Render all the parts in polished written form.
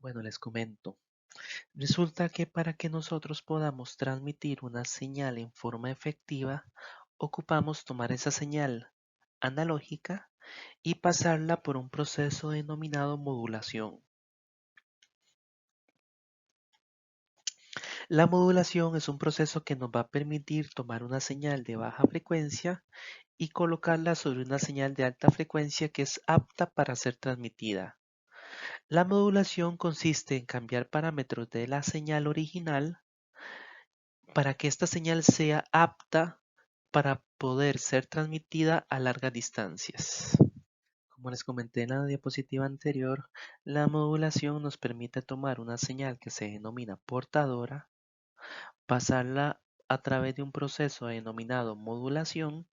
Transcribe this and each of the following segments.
Bueno, les comento. Resulta que para que nosotros podamos transmitir una señal en forma efectiva, ocupamos tomar esa señal analógica y pasarla por un proceso denominado modulación. La modulación es un proceso que nos va a permitir tomar una señal de baja frecuencia y colocarla sobre una señal de alta frecuencia que es apta para ser transmitida. La modulación consiste en cambiar parámetros de la señal original para que esta señal sea apta para poder ser transmitida a largas distancias. Como les comenté en la diapositiva anterior, la modulación nos permite tomar una señal que se denomina portadora, pasarla a través de un proceso denominado modulación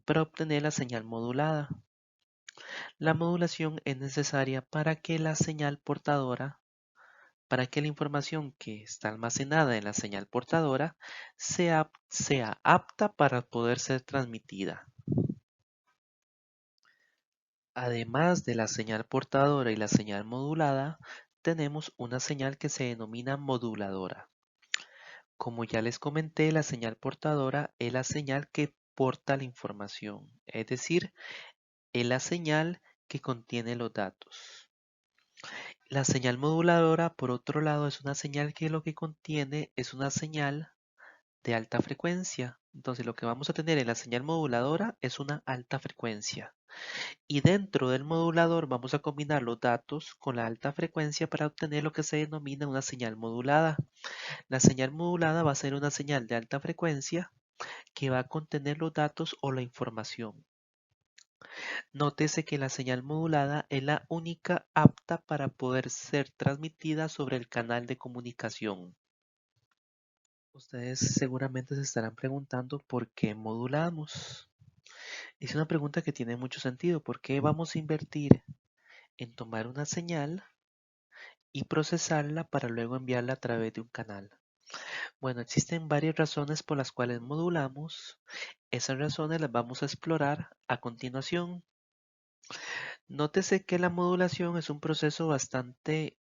para obtener la señal modulada. La modulación es necesaria para que la señal portadora, para que la información que está almacenada en la señal portadora sea apta para poder ser transmitida. Además de la señal portadora y la señal modulada, tenemos una señal que se denomina moduladora. Como ya les comenté, la señal portadora es la señal que porta la información, es decir, es la señal que contiene los datos. La señal moduladora, por otro lado, es una señal que lo que contiene es una señal de alta frecuencia. Entonces, lo que vamos a tener en la señal moduladora es una alta frecuencia. Y dentro del modulador vamos a combinar los datos con la alta frecuencia para obtener lo que se denomina una señal modulada. La señal modulada va a ser una señal de alta frecuencia que va a contener los datos o la información. Nótese que la señal modulada es la única apta para poder ser transmitida sobre el canal de comunicación. Ustedes seguramente se estarán preguntando por qué modulamos. Es una pregunta que tiene mucho sentido. ¿Por qué vamos a invertir en tomar una señal y procesarla para luego enviarla a través de un canal? Bueno, existen varias razones por las cuales modulamos. Esas razones las vamos a explorar a continuación. Nótese que la modulación es un proceso bastante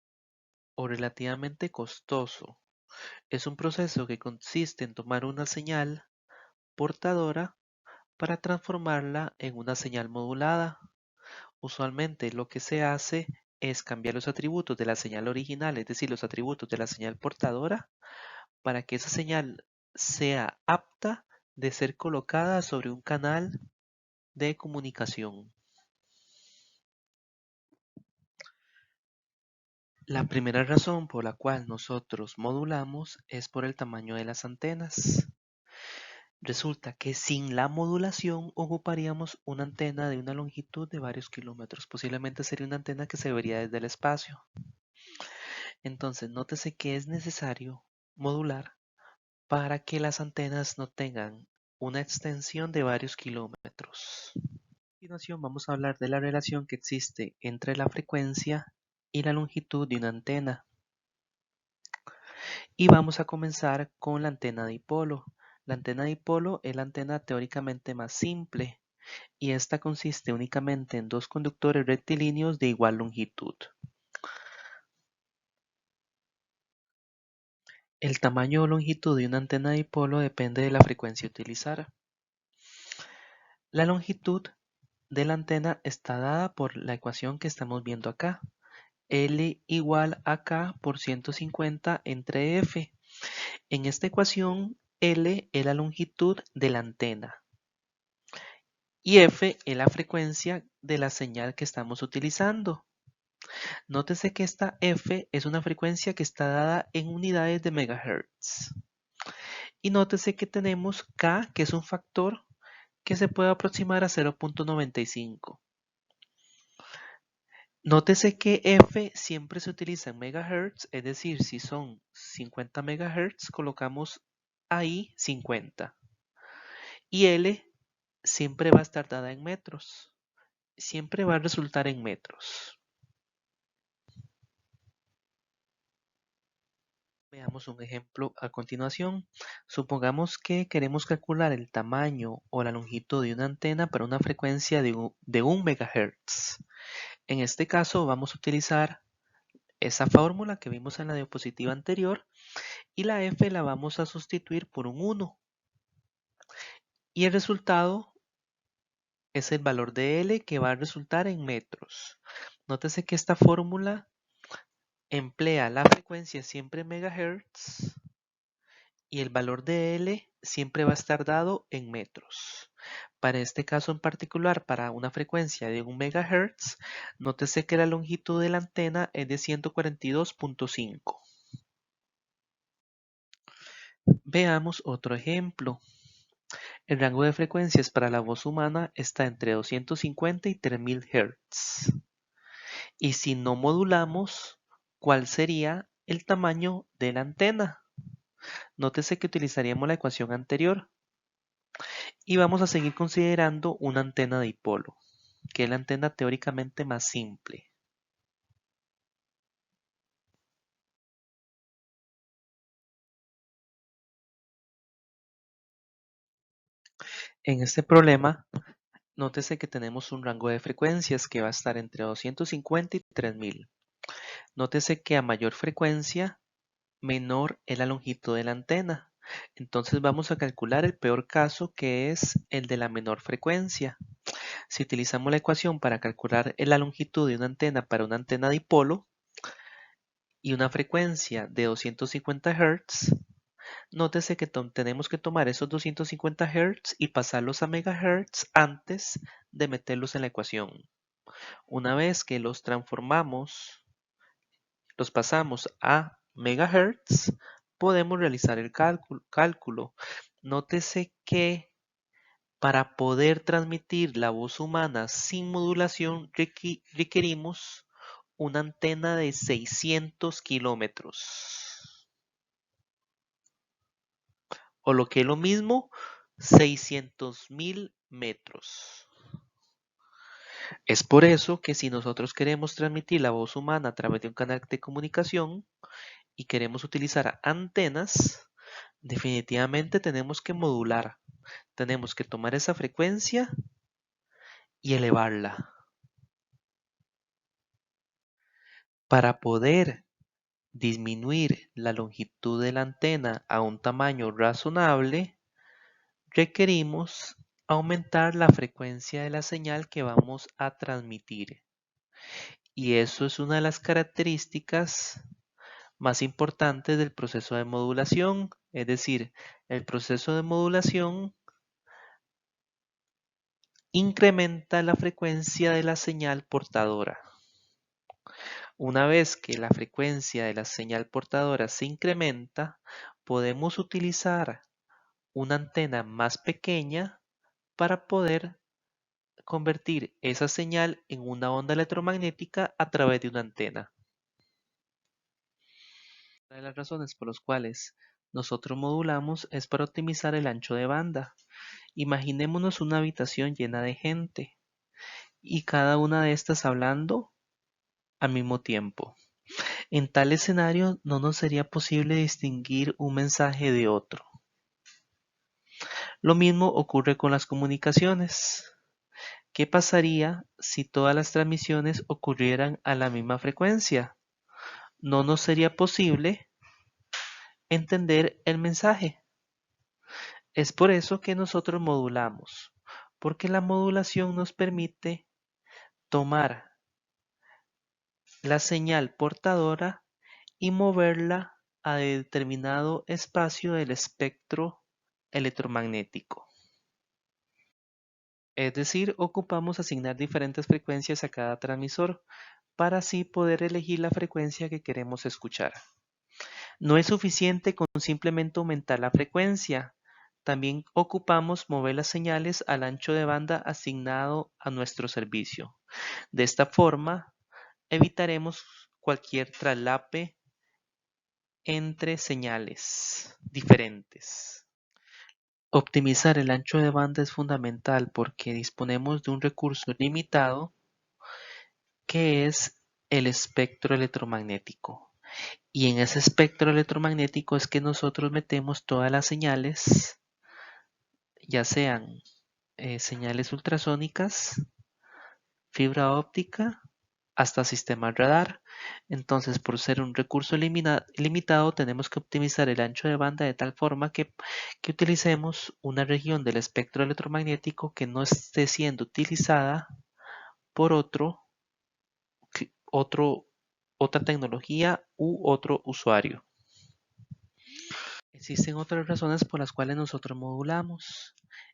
o relativamente costoso. Es un proceso que consiste en tomar una señal portadora para transformarla en una señal modulada. Usualmente lo que se hace es cambiar los atributos de la señal original, es decir, los atributos de la señal portadora, para que esa señal sea apta de ser colocada sobre un canal de comunicación. La primera razón por la cual nosotros modulamos es por el tamaño de las antenas. Resulta que sin la modulación ocuparíamos una antena de una longitud de varios kilómetros. Posiblemente sería una antena que se vería desde el espacio. Entonces, nótese que es necesario modular para que las antenas no tengan una extensión de varios kilómetros. A continuación vamos a hablar de la relación que existe entre la frecuencia y la longitud de una antena. Y vamos a comenzar con la antena dipolo. La antena dipolo es la antena teóricamente más simple y esta consiste únicamente en dos conductores rectilíneos de igual longitud. El tamaño o longitud de una antena dipolo depende de la frecuencia a utilizar. La longitud de la antena está dada por la ecuación que estamos viendo acá. L igual a K por 150 entre F. En esta ecuación, L es la longitud de la antena y F es la frecuencia de la señal que estamos utilizando. Nótese que esta F es una frecuencia que está dada en unidades de megahertz. Y nótese que tenemos K, que es un factor que se puede aproximar a 0.95. Nótese que F siempre se utiliza en megahertz, es decir, si son 50 megahertz, colocamos ahí 50. Y L siempre va a estar dada en metros. Siempre va a resultar en metros. Veamos un ejemplo a continuación. Supongamos que queremos calcular el tamaño o la longitud de una antena para una frecuencia de 1 megahertz. En este caso vamos a utilizar esa fórmula que vimos en la diapositiva anterior y la f la vamos a sustituir por un 1. Y el resultado es el valor de L que va a resultar en metros. Nótese que esta fórmula emplea la frecuencia siempre en megahertz y el valor de L siempre va a estar dado en metros. Para este caso en particular, para una frecuencia de 1 megahertz, nótese que la longitud de la antena es de 142.5. Veamos otro ejemplo. El rango de frecuencias para la voz humana está entre 250 y 3000 Hz. Y si no modulamos, ¿cuál sería el tamaño de la antena? Nótese que utilizaríamos la ecuación anterior y vamos a seguir considerando una antena dipolo, que es la antena teóricamente más simple. En este problema, nótese que tenemos un rango de frecuencias que va a estar entre 250 y 3000. Nótese que a mayor frecuencia, menor es la longitud de la antena. Entonces vamos a calcular el peor caso, que es el de la menor frecuencia. Si utilizamos la ecuación para calcular la longitud de una antena para una antena dipolo y una frecuencia de 250 Hz, nótese que tenemos que tomar esos 250 Hz y pasarlos a megahertz antes de meterlos en la ecuación. Una vez que los transformamos, los pasamos a megahertz, podemos realizar el cálculo. Nótese que para poder transmitir la voz humana sin modulación requerimos una antena de 600 kilómetros. O lo que es lo mismo, 600.000 metros. Es por eso que si nosotros queremos transmitir la voz humana a través de un canal de comunicación y queremos utilizar antenas, definitivamente tenemos que modular. Tenemos que tomar esa frecuencia y elevarla. Para poder disminuir la longitud de la antena a un tamaño razonable, requerimos aumentar la frecuencia de la señal que vamos a transmitir. Y eso es una de las características más importantes del proceso de modulación. Es decir, el proceso de modulación incrementa la frecuencia de la señal portadora. Una vez que la frecuencia de la señal portadora se incrementa, podemos utilizar una antena más pequeña para poder convertir esa señal en una onda electromagnética a través de una antena. Una de las razones por las cuales nosotros modulamos es para optimizar el ancho de banda. Imaginémonos una habitación llena de gente y cada una de estas hablando al mismo tiempo. En tal escenario no nos sería posible distinguir un mensaje de otro. Lo mismo ocurre con las comunicaciones. ¿Qué pasaría si todas las transmisiones ocurrieran a la misma frecuencia? No nos sería posible entender el mensaje. Es por eso que nosotros modulamos, porque la modulación nos permite tomar la señal portadora y moverla a determinado espacio del espectro electromagnético. Es decir, ocupamos asignar diferentes frecuencias a cada transmisor para así poder elegir la frecuencia que queremos escuchar. No es suficiente con simplemente aumentar la frecuencia, también ocupamos mover las señales al ancho de banda asignado a nuestro servicio. De esta forma, evitaremos cualquier traslape entre señales diferentes. Optimizar el ancho de banda es fundamental porque disponemos de un recurso limitado que es el espectro electromagnético. Y en ese espectro electromagnético es que nosotros metemos todas las señales, ya sean señales ultrasónicas, fibra óptica hasta sistemas radar. Entonces, por ser un recurso limitado, tenemos que optimizar el ancho de banda de tal forma que utilicemos una región del espectro electromagnético que no esté siendo utilizada por otro, otra tecnología u otro usuario. Existen otras razones por las cuales nosotros modulamos.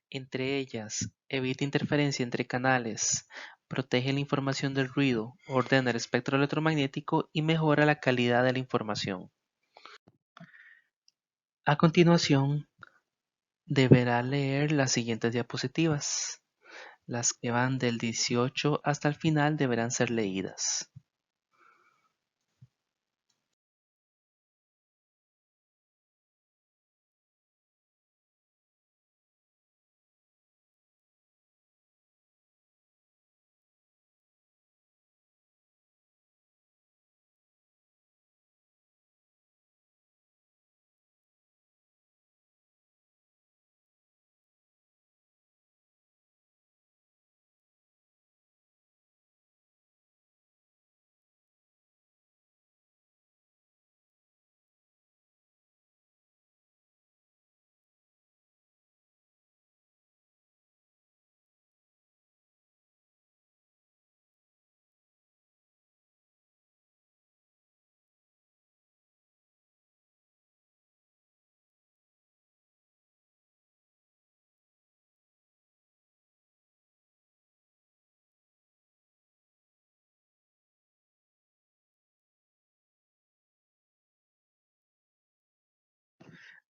Entre ellas, evita interferencia entre canales, protege la información del ruido, ordena el espectro electromagnético y mejora la calidad de la información. A continuación, deberá leer las siguientes diapositivas. Las que van del 18 hasta el final deberán ser leídas.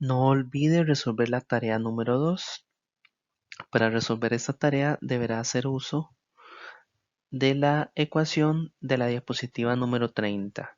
No olvide resolver la tarea número 2. Para resolver esta tarea deberá hacer uso de la ecuación de la diapositiva número 30.